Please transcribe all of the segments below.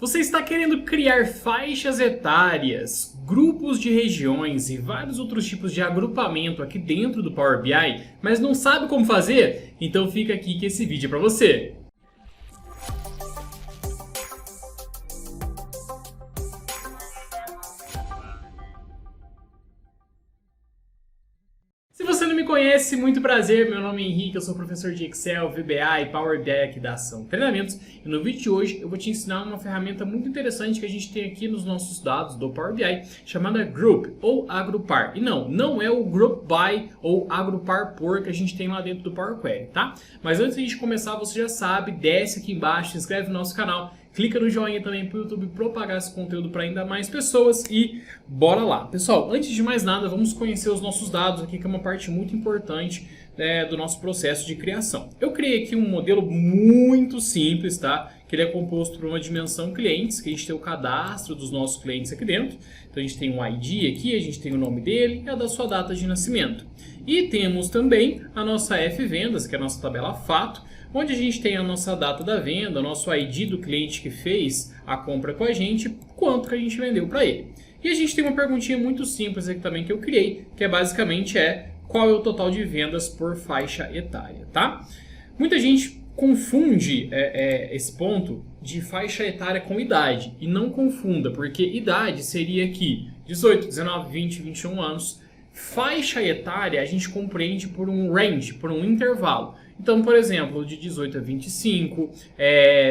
Você está querendo criar faixas etárias, grupos de regiões e vários outros tipos de agrupamento aqui dentro do Power BI, mas não sabe como fazer? Então fica aqui que esse vídeo é para você. Se você não me conhece, muito prazer, meu nome é Henrique, eu sou professor de Excel, VBA e Power BI aqui da Ação Treinamentos. E no vídeo de hoje eu vou te ensinar uma ferramenta muito interessante que a gente tem aqui nos nossos dados do Power BI, chamada Group ou Agrupar. E não é o Group By ou Agrupar Por que a gente tem lá dentro do Power Query, tá? Mas antes de a gente começar, você já sabe, desce aqui embaixo, se inscreve no nosso canal. Clica no joinha também para o YouTube propagar esse conteúdo para ainda mais pessoas e bora lá. Pessoal, antes de mais nada, vamos conhecer os nossos dados aqui, que é uma parte muito importante do nosso processo de criação. Eu criei aqui um modelo muito simples, tá? Que ele é composto por uma dimensão clientes, que a gente tem o cadastro dos nossos clientes aqui dentro. Então a gente tem um ID aqui, a gente tem o nome dele e a da sua data de nascimento. E temos também a nossa F-Vendas, que é a nossa tabela fato, onde a gente tem a nossa data da venda, o nosso ID do cliente que fez a compra com a gente, quanto que a gente vendeu para ele. E a gente tem uma perguntinha muito simples aqui também que eu criei, que é basicamente qual é o total de vendas por faixa etária, tá? Muita gente confunde esse ponto de faixa etária com idade, e não confunda, porque idade seria aqui 18, 19, 20, 21 anos. Faixa etária a gente compreende por um range, por um intervalo. Então, por exemplo, de 18 a 25,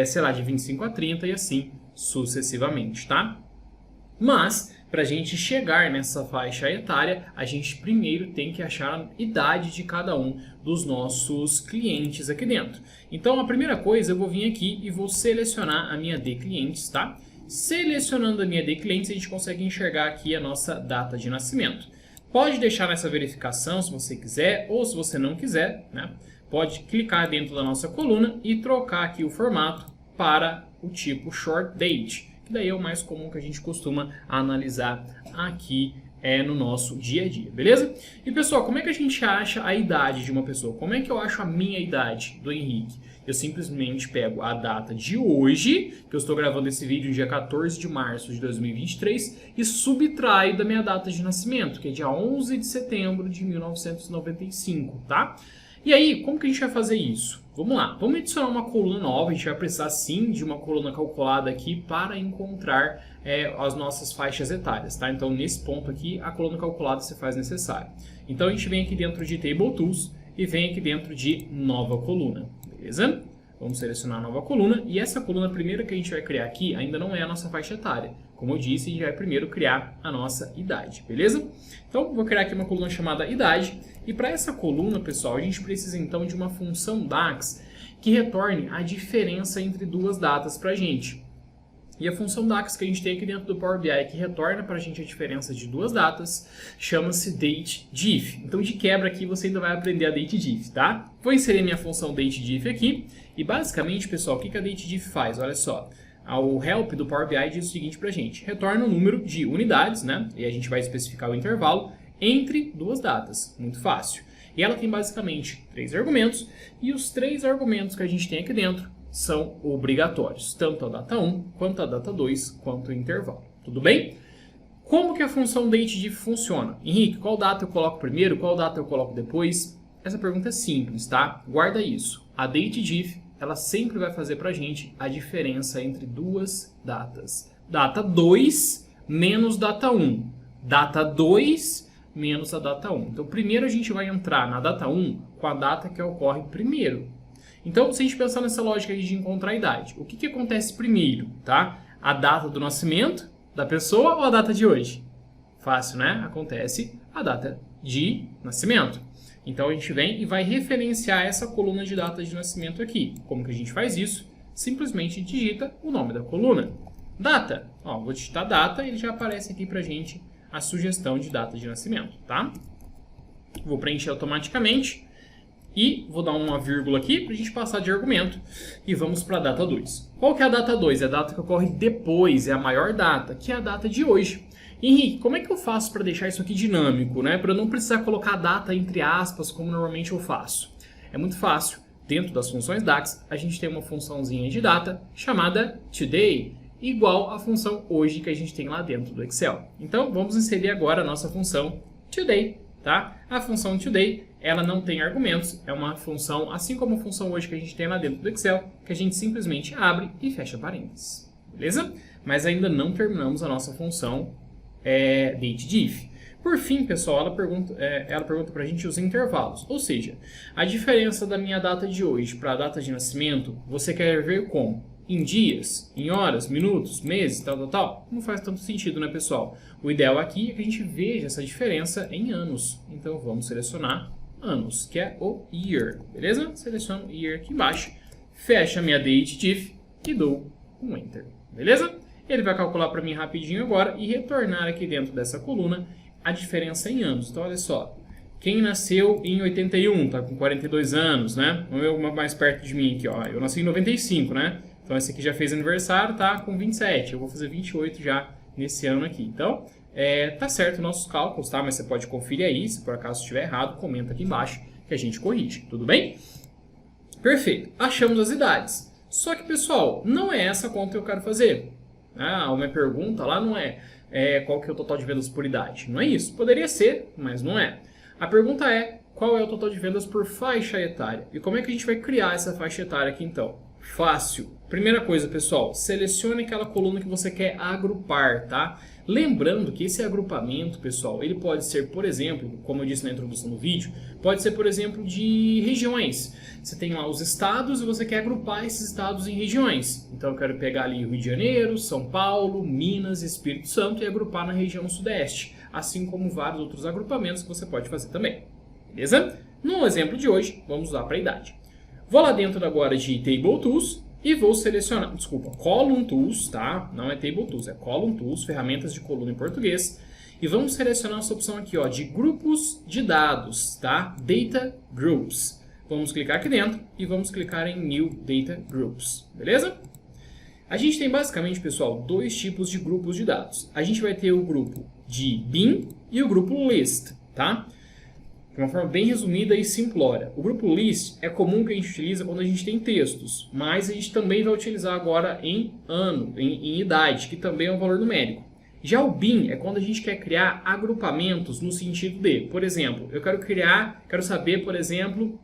sei lá, de 25 a 30 e assim sucessivamente, tá? Mas, para a gente chegar nessa faixa etária, a gente primeiro tem que achar a idade de cada um dos nossos clientes aqui dentro. Então, a primeira coisa, eu vou vir aqui e vou selecionar a minha de clientes, tá? Selecionando a minha de clientes, a gente consegue enxergar aqui a nossa data de nascimento. Pode deixar nessa verificação se você quiser, ou se você não quiser, né? Pode clicar dentro da nossa coluna e trocar aqui o formato para o tipo Short Date, que daí é o mais comum que a gente costuma analisar aqui no nosso dia a dia, beleza? E pessoal, como é que a gente acha a idade de uma pessoa? Como é que eu acho a minha idade do Henrique? Eu simplesmente pego a data de hoje, que eu estou gravando esse vídeo no dia 14 de março de 2023, e subtraio da minha data de nascimento, que é dia 11 de setembro de 1995, tá? E aí, como que a gente vai fazer isso? Vamos lá, vamos adicionar uma coluna nova, a gente vai precisar sim de uma coluna calculada aqui para encontrar as nossas faixas etárias, tá? Então, nesse ponto aqui, a coluna calculada se faz necessária. Então, a gente vem aqui dentro de Table Tools e vem aqui dentro de Nova Coluna, beleza? Vamos selecionar a nova coluna e essa coluna primeira que a gente vai criar aqui ainda não é a nossa faixa etária. Como eu disse, a gente vai primeiro criar a nossa idade, beleza? Então, vou criar aqui uma coluna chamada idade. E para essa coluna, pessoal, a gente precisa então de uma função DAX que retorne a diferença entre duas datas para a gente. E a função DAX que a gente tem aqui dentro do Power BI que retorna para a gente a diferença de duas datas chama-se DateDiff. Então, de quebra aqui, você ainda vai aprender a DateDiff, tá? Vou inserir minha função DateDiff aqui. E basicamente, pessoal, o que a DateDiff faz? Olha só. O help do Power BI diz o seguinte para a gente. Retorna o número de unidades, né? E a gente vai especificar o intervalo entre duas datas. Muito fácil. E ela tem basicamente 3 argumentos. E os 3 argumentos que a gente tem aqui dentro são obrigatórios. Tanto a data 1, quanto a data 2, quanto o intervalo. Tudo bem? Como que a função DateDiff funciona? Henrique, qual data eu coloco primeiro? Qual data eu coloco depois? Essa pergunta é simples, tá? Guarda isso. A DateDiff, ela sempre vai fazer pra gente a diferença entre duas datas. Data 2 menos data 1. Data 2 menos a data 1. Então, primeiro a gente vai entrar na data 1 com a data que ocorre primeiro. Então, se a gente pensar nessa lógica de encontrar a idade, o que acontece primeiro, tá? A data do nascimento da pessoa ou a data de hoje? Fácil, né? Acontece a data de nascimento. Então, a gente vem e vai referenciar essa coluna de data de nascimento aqui. Como que a gente faz isso? Simplesmente digita o nome da coluna. Data. Ó, vou digitar data e ele já aparece aqui pra gente a sugestão de data de nascimento, tá? Vou preencher automaticamente e vou dar uma vírgula aqui para a gente passar de argumento e vamos para a data 2. Qual que é a data 2? É a data que ocorre depois, é a maior data, que é a data de hoje. Henrique, como é que eu faço para deixar isso aqui dinâmico, né? Para eu não precisar colocar a data entre aspas, como normalmente eu faço? É muito fácil. Dentro das funções DAX, a gente tem uma funçãozinha de data chamada today. igual à função hoje que a gente tem lá dentro do Excel. Então, vamos inserir agora a nossa função today, tá? A função today, ela não tem argumentos, é uma função, assim como a função hoje que a gente tem lá dentro do Excel, que a gente simplesmente abre e fecha parênteses, beleza? Mas ainda não terminamos a nossa função dateDiff. Por fim, pessoal, ela pergunta para a gente os intervalos, ou seja, a diferença da minha data de hoje para a data de nascimento, você quer ver como? Em dias, em horas, minutos, meses, tal. Não faz tanto sentido, né, pessoal? O ideal aqui é que a gente veja essa diferença em anos. Então, vamos selecionar anos, que é o year, beleza? Seleciono year aqui embaixo, fecha a minha dateDiff e dou um Enter, beleza? Ele vai calcular para mim rapidinho agora e retornar aqui dentro dessa coluna a diferença em anos. Então, olha só. Quem nasceu em 81, tá com 42 anos, né? Vamos ver uma mais perto de mim aqui, ó. Eu nasci em 95, né? Então, esse aqui já fez aniversário, tá com 27. Eu vou fazer 28 já nesse ano aqui. Então, tá certo nossos cálculos, tá? Mas você pode conferir aí. Se por acaso estiver errado, comenta aqui embaixo que a gente corrige. Tudo bem? Perfeito. Achamos as idades. Só que, pessoal, não é essa conta que eu quero fazer. Ah, uma pergunta lá não é qual que é o total de vendas por idade. Não é isso. Poderia ser, mas não é. A pergunta é qual é o total de vendas por faixa etária. E como é que a gente vai criar essa faixa etária aqui então? Fácil. Primeira coisa, pessoal, selecione aquela coluna que você quer agrupar, tá? Lembrando que esse agrupamento, pessoal, ele pode ser, por exemplo, como eu disse na introdução do vídeo, pode ser, por exemplo, de regiões. Você tem lá os estados e você quer agrupar esses estados em regiões. Então eu quero pegar ali Rio de Janeiro, São Paulo, Minas, Espírito Santo e agrupar na região sudeste, assim como vários outros agrupamentos que você pode fazer também. Beleza? No exemplo de hoje, vamos usar para a idade. Vou lá dentro agora de Table Tools e vou selecionar, Column Tools, tá? Não é Table Tools, é Column Tools, ferramentas de coluna em português. E vamos selecionar essa opção aqui, ó, de grupos de dados, tá? Data Groups. Vamos clicar aqui dentro e vamos clicar em New Data Groups, beleza? A gente tem basicamente, pessoal, dois tipos de grupos de dados. A gente vai ter o grupo de bin e o grupo list, tá? De uma forma bem resumida e simplória. O grupo list é comum que a gente utiliza quando a gente tem textos, mas a gente também vai utilizar agora em ano, em idade, que também é um valor numérico. Já o bin é quando a gente quer criar agrupamentos no sentido de, por exemplo, eu quero saber, por exemplo,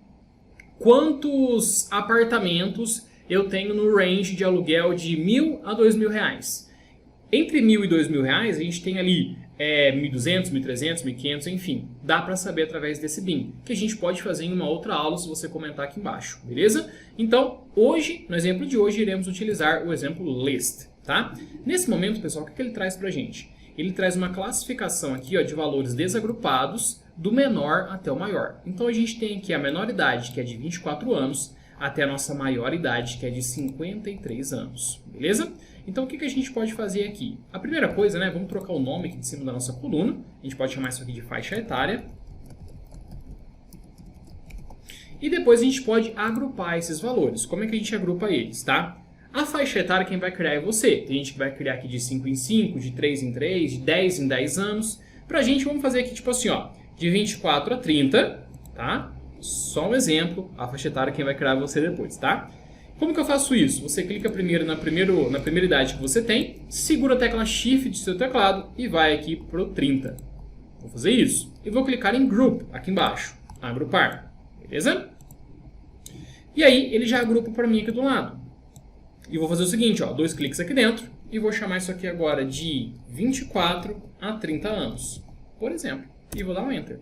quantos apartamentos eu tenho no range de aluguel de R$1.000 a R$2.000. Entre R$1.000 e R$2.000, a gente tem ali 1.200, 1.300, 1.500, enfim. Dá para saber através desse bin, que a gente pode fazer em uma outra aula se você comentar aqui embaixo, beleza? Então, hoje, no exemplo de hoje, iremos utilizar o exemplo list, tá? Nesse momento, pessoal, o que ele traz para a gente? Ele traz uma classificação aqui, ó, de valores desagrupados do menor até o maior. Então, a gente tem aqui a menor idade, que é de 24 anos, até a nossa maior idade, que é de 53 anos, beleza? Então, o que a gente pode fazer aqui? A primeira coisa, né, vamos trocar o nome aqui de cima da nossa coluna. A gente pode chamar isso aqui de faixa etária. E depois a gente pode agrupar esses valores. Como é que a gente agrupa eles, tá? A faixa etária quem vai criar é você. Tem gente que vai criar aqui de 5 em 5, de 3 em 3, de 10 em 10 anos. Pra gente, vamos fazer aqui tipo assim, ó, de 24 a 30, tá? Só um exemplo, a faixa etária quem vai criar é você depois, tá? Como que eu faço isso? Você clica primeiro na primeira idade que você tem, segura a tecla Shift do seu teclado e vai aqui para o 30. Vou fazer isso. E vou clicar em Group, aqui embaixo. Agrupar. Beleza? E aí, ele já agrupa para mim aqui do lado. E vou fazer o seguinte, ó, 2 cliques aqui dentro e vou chamar isso aqui agora de 24 a 30 anos, por exemplo. E vou dar um Enter.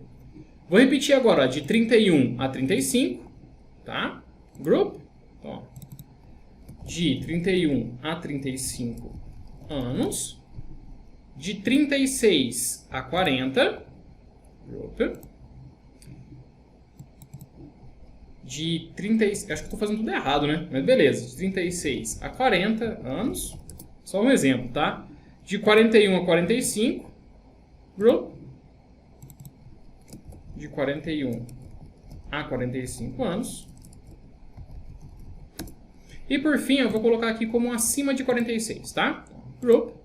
Vou repetir agora, ó, de 31 a 35, tá? Group. Ó. De 31 a 35 anos, de 36 a 40, de 30, acho que estou fazendo tudo errado, né? Mas beleza, de 36 a 40 anos, só um exemplo, tá? De 41 a 45, group, de 41 a 45 anos. E por fim, eu vou colocar aqui como acima de 46, tá? Group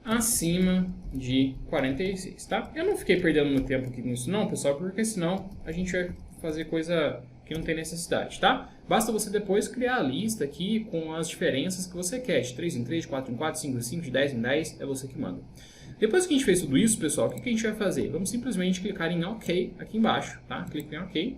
acima de 46, tá? Eu não fiquei perdendo muito tempo aqui nisso não, pessoal, porque senão a gente vai fazer coisa que não tem necessidade, tá? Basta você depois criar a lista aqui com as diferenças que você quer, de 3 em 3, de 4 em 4, 5 em 5, de 10 em 10, é você que manda. Depois que a gente fez tudo isso, pessoal, o que a gente vai fazer? Vamos simplesmente clicar em OK aqui embaixo, tá? Clique em OK.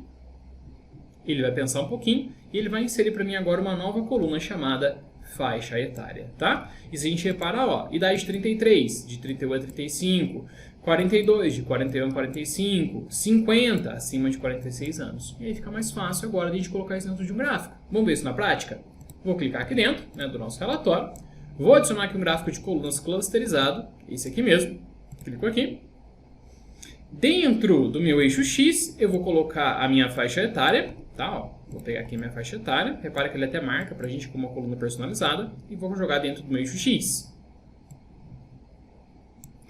Ele vai pensar um pouquinho e ele vai inserir para mim agora uma nova coluna chamada faixa etária, tá? E se a gente reparar, ó, idade 33, de 31 a 35, 42, de 41 a 45, 50, acima de 46 anos. E aí fica mais fácil agora de a gente colocar isso dentro de um gráfico. Vamos ver isso na prática? Vou clicar aqui dentro, né, do nosso relatório. Vou adicionar aqui um gráfico de colunas clusterizado, esse aqui mesmo. Clico aqui. Dentro do meu eixo X, eu vou colocar a minha faixa etária, tá? Ó, vou pegar aqui a minha faixa etária. Repara que ele até marca pra gente como uma coluna personalizada. E vou jogar dentro do meu eixo X.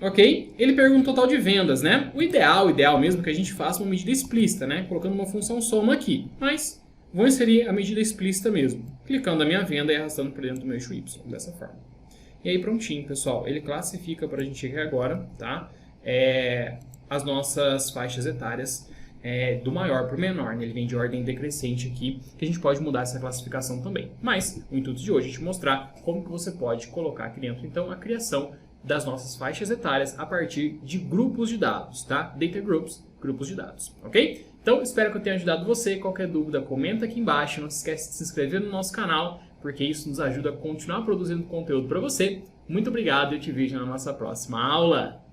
Ok? Ele pergunta o total de vendas, né? O ideal mesmo é que a gente faça uma medida explícita, né? Colocando uma função soma aqui. Mas vou inserir a medida explícita mesmo. Clicando na minha venda e arrastando por dentro do meu eixo Y, dessa forma. E aí prontinho, pessoal. Ele classifica pra gente aqui agora, tá? As nossas faixas etárias do maior para o menor, né? Ele vem de ordem decrescente aqui, que a gente pode mudar essa classificação também. Mas o intuito de hoje é te mostrar como que você pode colocar aqui dentro, então, a criação das nossas faixas etárias a partir de grupos de dados, tá? Data Groups, grupos de dados, ok? Então, espero que eu tenha ajudado você. Qualquer dúvida, comenta aqui embaixo. Não se esquece de se inscrever no nosso canal, porque isso nos ajuda a continuar produzindo conteúdo para você. Muito obrigado e eu te vejo na nossa próxima aula.